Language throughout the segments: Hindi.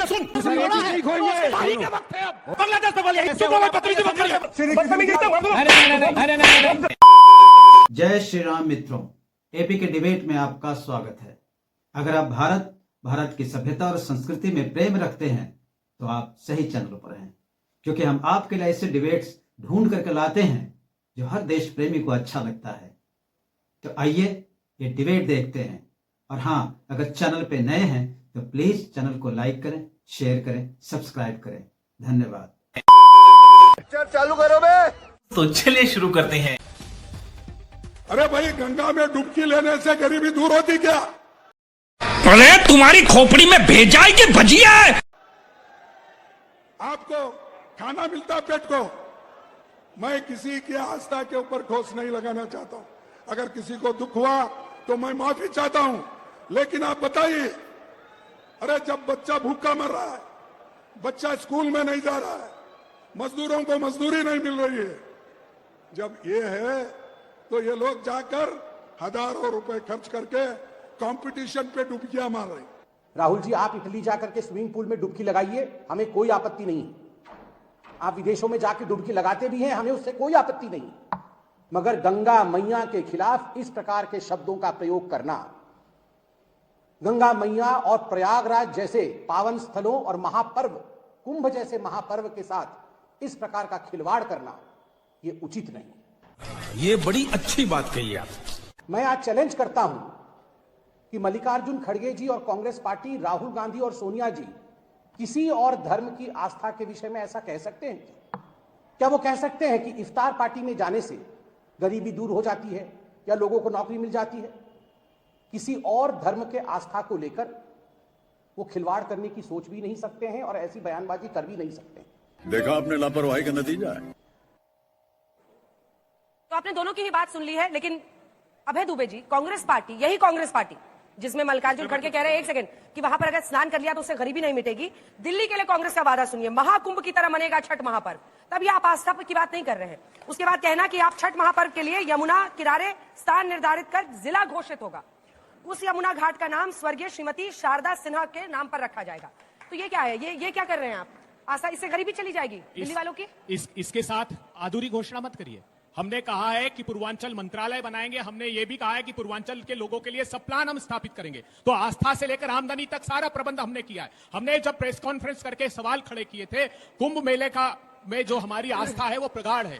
बोलते सुन, भाई के वक्त है अब, बांग्लादेश से बोलिए, जय श्री राम मित्रों, एपी के डिबेट में आपका स्वागत है। अगर आप भारत की सभ्यता और संस्कृति में प्रेम रखते हैं तो आप सही चैनल पर हैं, क्योंकि हम आपके लिए ऐसे डिबेट्स ढूंढ करके लाते हैं जो हर देश प्रेमी को अच्छा लगता है। तो आइए ये डिबेट देखते हैं। और हाँ, अगर चैनल पे नए हैं तो प्लीज चैनल को लाइक करें, शेयर करें, सब्सक्राइब करें। धन्यवाद। चालू करो बे। तो चलिए शुरू करते हैं। अरे भाई, गंगा में डुबकी लेने से गरीबी दूर होती क्या? अरे तुम्हारी खोपड़ी में भेजा है कि भजिया है? आपको खाना मिलता पेट को। मैं किसी की आस्था के ऊपर ठोस नहीं लगाना चाहता हूं। अगर किसी को दुख हुआ तो मैं माफी चाहता हूं, लेकिन आप बताइए, अरे जब बच्चा भूखा मर रहा है, बच्चा स्कूल में नहीं जा रहा है, मजदूरों को मजदूरी नहीं मिल रही है, जब ये है तो ये लोग जाकर हजारों रुपए खर्च करके कंपटीशन पे डुबकियां मार रहे हैं। राहुल जी, आप इटली जाकर के स्विमिंग पूल में डुबकी लगाइए, हमें कोई आपत्ति नहीं। आप विदेशों में जाकर डुबकी लगाते भी हैं, हमें उससे कोई आपत्ति नहीं। मगर गंगा मैया के खिलाफ इस प्रकार के शब्दों का प्रयोग करना, गंगा मैया और प्रयागराज जैसे पावन स्थलों और महापर्व, कुंभ जैसे महापर्व के साथ इस प्रकार का खिलवाड़ करना, यह उचित नहीं। ये बड़ी अच्छी बात कही आप। मैं आज चैलेंज करता हूं कि मल्लिकार्जुन खड़गे जी और कांग्रेस पार्टी, राहुल गांधी और सोनिया जी किसी और धर्म की आस्था के विषय में ऐसा कह सकते हैं? क्या वो कह सकते हैं कि इफ्तार पार्टी में जाने से गरीबी दूर हो जाती है या लोगों को नौकरी मिल जाती है? किसी और धर्म के आस्था को लेकर वो खिलवाड़ करने की सोच भी नहीं सकते हैं और ऐसी बयानबाजी कर भी नहीं सकते। देखा आपने लापरवाही का नतीजा है। तो आपने दोनों की ही बात सुन ली है, लेकिन अभय दुबे जी, कांग्रेस पार्टी, यही कांग्रेस पार्टी जिसमें मल्लिकार्जुन खड़गे कह रहे हैं, एक सेकंड, कि वहां पर अगर स्नान कर लिया तो उससे गरीबी नहीं मिटेगी। दिल्ली के लिए कांग्रेस का वादा सुनिए, महाकुंभ की तरह मनेगा छठ महापर्व। तब ये आप आस्था की बात नहीं कर रहे हैं। उसके बाद कहना कि आप छठ महापर्व के लिए यमुना किनारे स्थान निर्धारित कर जिला घोषित होगा, उस यमुना घाट का नाम स्वर्गीय श्रीमती शारदा सिन्हा के नाम पर रखा जाएगा। तो ये क्या है? ये क्या कर रहे हैं आप? आस्था, इससे गरीबी चली जाएगी दिल्ली वालों की? इसके साथ अधूरी घोषणा मत करिए। हमने कहा है कि पूर्वांचल मंत्रालय बनाएंगे, हमने ये भी कहा है कि पूर्वांचल के लोगों के लिए सब प्लान हम स्थापित करेंगे। तो आस्था से लेकर आमदनी तक सारा प्रबंध हमने किया है। हमने जब प्रेस कॉन्फ्रेंस करके सवाल खड़े किए थे, कुंभ मेले में जो हमारी आस्था है वो प्रगाढ़ है।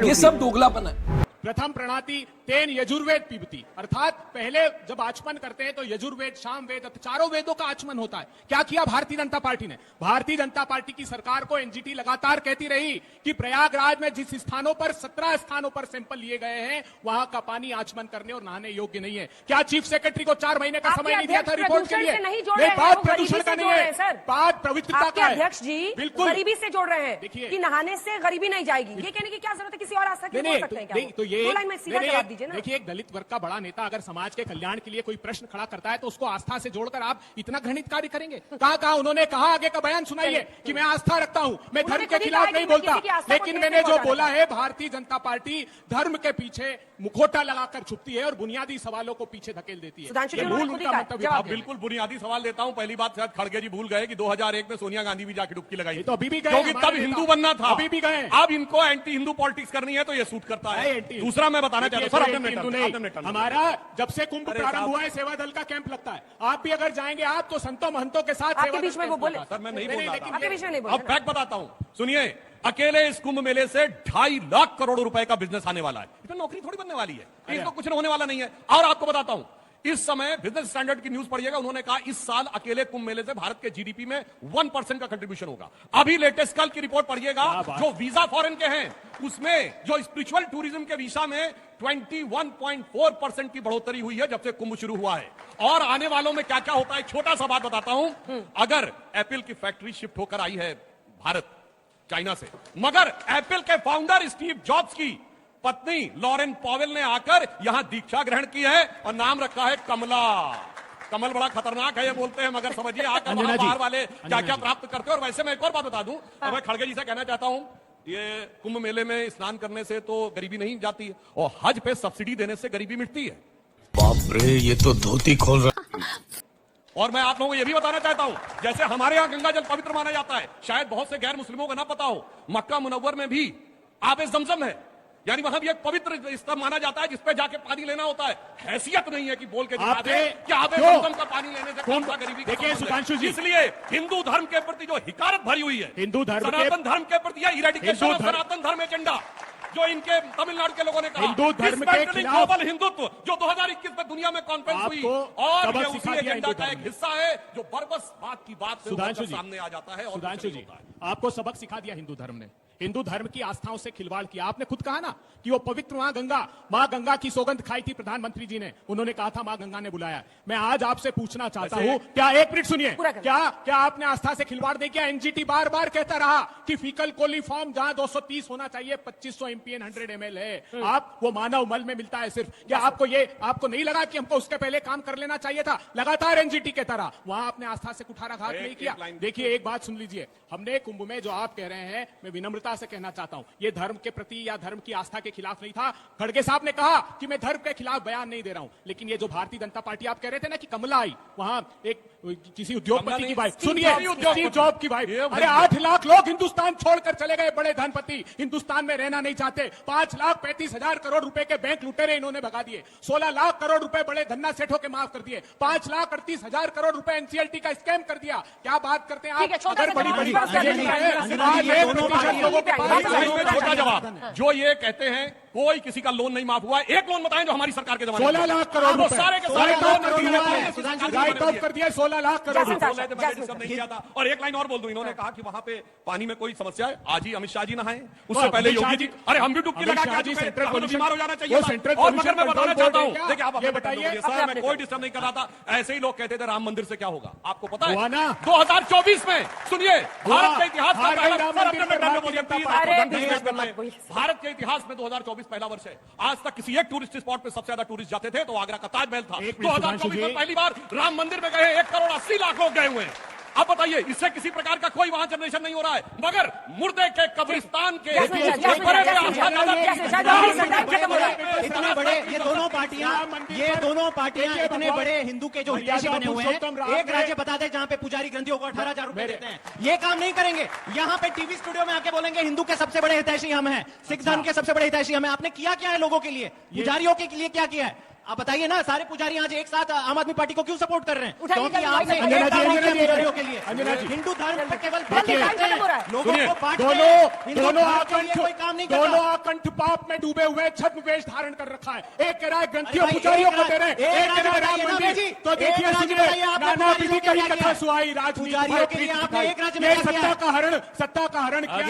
ये सब दोगलापन है। प्रथम प्रणाति तेन यजुर्वेद पीबती, अर्थात पहले जब आचमन करते हैं तो यजुर्वेद, साम वेद, चारों वेदों का आचमन होता है। क्या किया भारतीय जनता पार्टी ने? भारतीय जनता पार्टी की सरकार को एनजीटी लगातार कहती रही कि प्रयागराज में जिस स्थानों पर 17 स्थानों पर सैंपल लिए गए हैं वहां का पानी आचमन करने और नहाने योग्य नहीं है। क्या चीफ सेक्रेटरी को 4 महीने का समय नहीं दिया था रिपोर्ट के लिए? नहीं, बात प्रदूषण का नहीं है, बात पवित्रता का है। अध्यक्ष जी बिल्कुल गरीबी से जोड़ रहे हैं। देखिए कि नहाने से गरीबी नहीं जाएगी, ये कहने की क्या जरूरत है? किसी और आस्था की बोल सकते हैं क्या? देखिए, एक दलित वर्ग का बड़ा नेता अगर समाज के कल्याण के लिए कोई प्रश्न खड़ा करता है तो उसको आस्था से जोड़कर आप इतना घृणित कार्य करेंगे? कहा उन्होंने कहा, आगे का बयान सुनाइए कि मैं आस्था रखता हूं, मैं धर्म के खिलाफ नहीं बोलता। लेकिन मैंने जो बोला है, भारतीय जनता पार्टी धर्म के पीछे मुखौटा लगाकर छुपती है और बुनियादी सवालों को पीछे धकेल देती है। बिल्कुल बुनियादी सवाल देता हूं। पहली बात, शायद खड़गे जी भूल गए कि 2001 में सोनिया गांधी भी जाके डुबकी लगाई, तो अभी भी गए, क्योंकि तब हिंदू बनना था। अभी भी गए। अब इनको एंटी हिंदू पॉलिटिक्स करनी है तो ये सूट करता है। दूसरा मैं बताना चाहता हूं, हमारा जब से कुंभ प्रारंभ हुआ है सेवा दल का कैंप लगता है। आप भी अगर जाएंगे, आप तो संतों महंतों के साथ आपके बीच में वो बोले। सर मैं नहीं बोल रहा था, आपके बीच में नहीं बोला। अब फैक्ट बताता हूं, सुनिए। अकेले इस कुंभ मेले से 2.5 लाख करोड़ रुपए का बिजनेस आने वाला है। इसमें नौकरी थोड़ी बनने वाली है, इसको कुछ होने वाला नहीं है। और आपको बताता हूं, इस समय बिजनेस स्टैंडर्ड की न्यूज पढ़िएगा, उन्होंने कहा इस साल अकेले कुंभ मेले से भारत के जीडीपी में 1% का कंट्रीब्यूशन होगा। अभी लेटेस्ट कल की रिपोर्ट पढ़िएगा, जो वीजा फॉरेन के हैं उसमें जो स्पिरिचुअल टूरिज्म के वीजा में 21.4% की बढ़ोतरी हुई है जब से कुंभ शुरू हुआ है। और आने वालों में क्या क्या होता है, छोटा सा बात बताता हूं। अगर एप्पल की फैक्ट्री शिफ्ट होकर आई है भारत चाइना से, मगर एप्पल के फाउंडर स्टीव जॉब्स की पत्नी लॉरेन पॉवेल ने आकर यहां दीक्षा ग्रहण की है और नाम रखा है कमला। कमल बड़ा खतरनाक है ये बोलते हैं, मगर समझिए आकर वहां बाहर वाले क्या क्या प्राप्त करते हैं। और वैसे मैं एक और बात बता दूं, मैं खड़गे जी से कहना चाहता हूं, ये कुंभ मेले में स्नान करने से तो गरीबी नहीं जाती है, और हज पे सब्सिडी देने से गरीबी मिटती है। बाप रे, ये तो धोती खोल रहा। और मैं आप लोगों को यह भी बताना चाहता हूं, जैसे हमारे यहां गंगा जल पवित्र माना जाता है, शायद बहुत से गैर मुस्लिमों को ना पता हो, मक्का मुनव्वर में भी आबे जमजम है, यानी वहां भी एक पवित्र स्थल माना जाता है जिसपे जाके पानी लेना होता है। हैसियत नहीं है कि बोल के दिखा दे कि आबे जमजम का पानी लेने से कौन सा गरीबी का देखिए सुधांशु जी, इसलिए हिंदू धर्म के प्रति जो हिकारत भरी हुई है, हिंदू धर्म सनातन धर्म के प्रति या इरेडिकेशन ऑफ सनातन धर्म एजेंडा जो इनके तमिलनाडु के लोगों ने कहा, हिंदू धर्म के खिलाफ ग्लोबल हिंदुत्व जो 2021 में दुनिया में कॉन्फ्रेंस हुई, और ये उसी एजेंडा का एक हिस्सा है जो बरबस बात की बात से सामने आ जाता है। और सुधांशु जी, आपको सबक सिखा दिया हिंदू धर्म ने, हिंदू धर्म की आस्थाओं से खिलवाड़ किया। आपने खुद कहा ना कि वो पवित्र मां गंगा की सौगंध खाई थी प्रधानमंत्री जी ने, उन्होंने कहा था मां गंगा ने बुलाया। मैं आज आपसे पूछना चाहता हूं, क्या एक मिनट सुनिए, क्या आपने आस्था से खिलवाड़ नहीं किया? एनजीटी बार बार कहता रहा कि फीकल कोलीफॉर्म जहां 230 होना चाहिए 2500 एमपीएन 100 ml है, आप वो मानव मल में मिलता है सिर्फ। क्या आपको नहीं लगा कि हमको उसके पहले काम कर लेना चाहिए था? लगातार एनजीटी के तरह वहां आपने आस्था से कुठाराघात नहीं किया। देखिए एक बात सुन लीजिए, हमने कुंभ में जो आप कह रहे हैं, मैं विनम्रता से कहना चाहता हूं, ये धर्म के प्रति या धर्म की आस्था के खिलाफ नहीं था। खड़गे साहब ने कहा कि मैं धर्म के खिलाफ बयान नहीं दे रहा हूं, लेकिन ये जो भारतीय जनता पार्टी आप कह रहे थे ना कि कमला आई, वहां एक किसी उद्योगपति की वाइफ, सुनिए स्टीव जॉब की वाइफ, अरे 8 लाख लोग हिंदुस्तान छोड़कर चले गए, बड़े धनपति हिंदुस्तान में रहना नहीं चाहते, 5,35,000 करोड़ रुपए के बैंक लुटेरे इन्होंने भगा दिए, 16 लाख करोड़ रुपए बड़े धन्ना सेठों के माफ कर दिए, 5,38,000 करोड़ रुपए एनसीएलटी का स्कैम कर दिया। क्या बात करते हैं आप? अगर बड़ी बड़ी छोटा जवाब, जो ये कहते हैं कोई किसी का लोन नहीं माफ हुआ, एक लोन बताएं जो हमारी सरकार के जमाने 16 लाख करोड़ रुपए सारे के सारे राइट ऑफ कर दिया, 16 लाख करोड़ नहीं किया था। और एक लाइन और बोल दूं, इन्होंने कहा कि वहां पे पानी में कोई समस्या है, आज ही अमित शाह जी नहाए, उससे पहले योगी जी, अरे हम भी डुबकी लगा के बीमार हो जाना चाहिए। और मगर मैं बताना चाहता हूँ, देखिए आप ये बताइए सर, मैं कोई डिस्टर्ब नहीं कर रहा था, ऐसे ही लोग कहते थे राम मंदिर से क्या होगा, आपको पता है 2024 में, सुनिए भारत के इतिहास में भारत के इतिहास में 2024 पहला वर्ष है। आज तक किसी एक टूरिस्ट स्पॉट पे सबसे ज्यादा टूरिस्ट जाते थे तो आगरा का ताजमहल था। 2024 में पहली बार राम मंदिर में गए 1,80,00,000 लोग गए हुए हैं। अब बताइए, इससे किसी प्रकार का कोई वहां जनरेशन नहीं हो रहा है, मगर मुर्दे के कब्रिस्तान के इतने बड़े ये दोनों पार्टियां इतने बड़े हिंदू के जो हितैषी बने हुए हैं, एक राज्य बता दे जहां पे पुजारी ग्रंथियों को 18,000 रुपए देते हैं, ये काम नहीं करेंगे। यहाँ पे टीवी स्टूडियो में आके बोलेंगे हिंदू के सबसे बड़े हितैषी हम हैं, सिख धर्म के सबसे बड़े हितैषी हम हैं। आपने किया क्या है लोगों के लिए, पुजारियों के लिए क्या किया है? आप बताइए ना, सारे पुजारी आज एक साथ आम आदमी पार्टी को क्यों सपोर्ट कर रहे हैं? क्योंकि आपने पुजारियों के लिए हिंदू धर्म पर केवल लोगों को बांट कोई काम नहीं, दोनों आकंठ पाप में डूबे हुए छद्मवेश धारण कर रखा है। एक कह रहा है ग्रंथियों पुजारियों को दे रहे, एक कह रहा है राम मंदिर। तो देखिए नाना विधि कही कथा सुहाई पुजारियों के लिए आपने एक राज्य में सत्ता का हरण किया।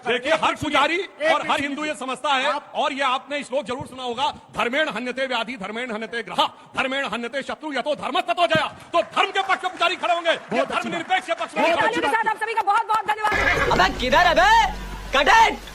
देखिए हर पुजारी और हर हिंदू ये समझता है, और ये आपने श्लोक जरूर सुना होगा, धर्मेण हन्यते व्याधि धर्मेण हन्यते ग्रह धर्मेण हन्यते शत्रु यतो धर्म ततो जया। तो धर्म के पक्ष में पुजारी खड़े होंगे, धर्मनिरपेक्ष के पक्ष में। आप सभी का बहुत बहुत धन्यवाद। अबे किधर है बे? Cut it.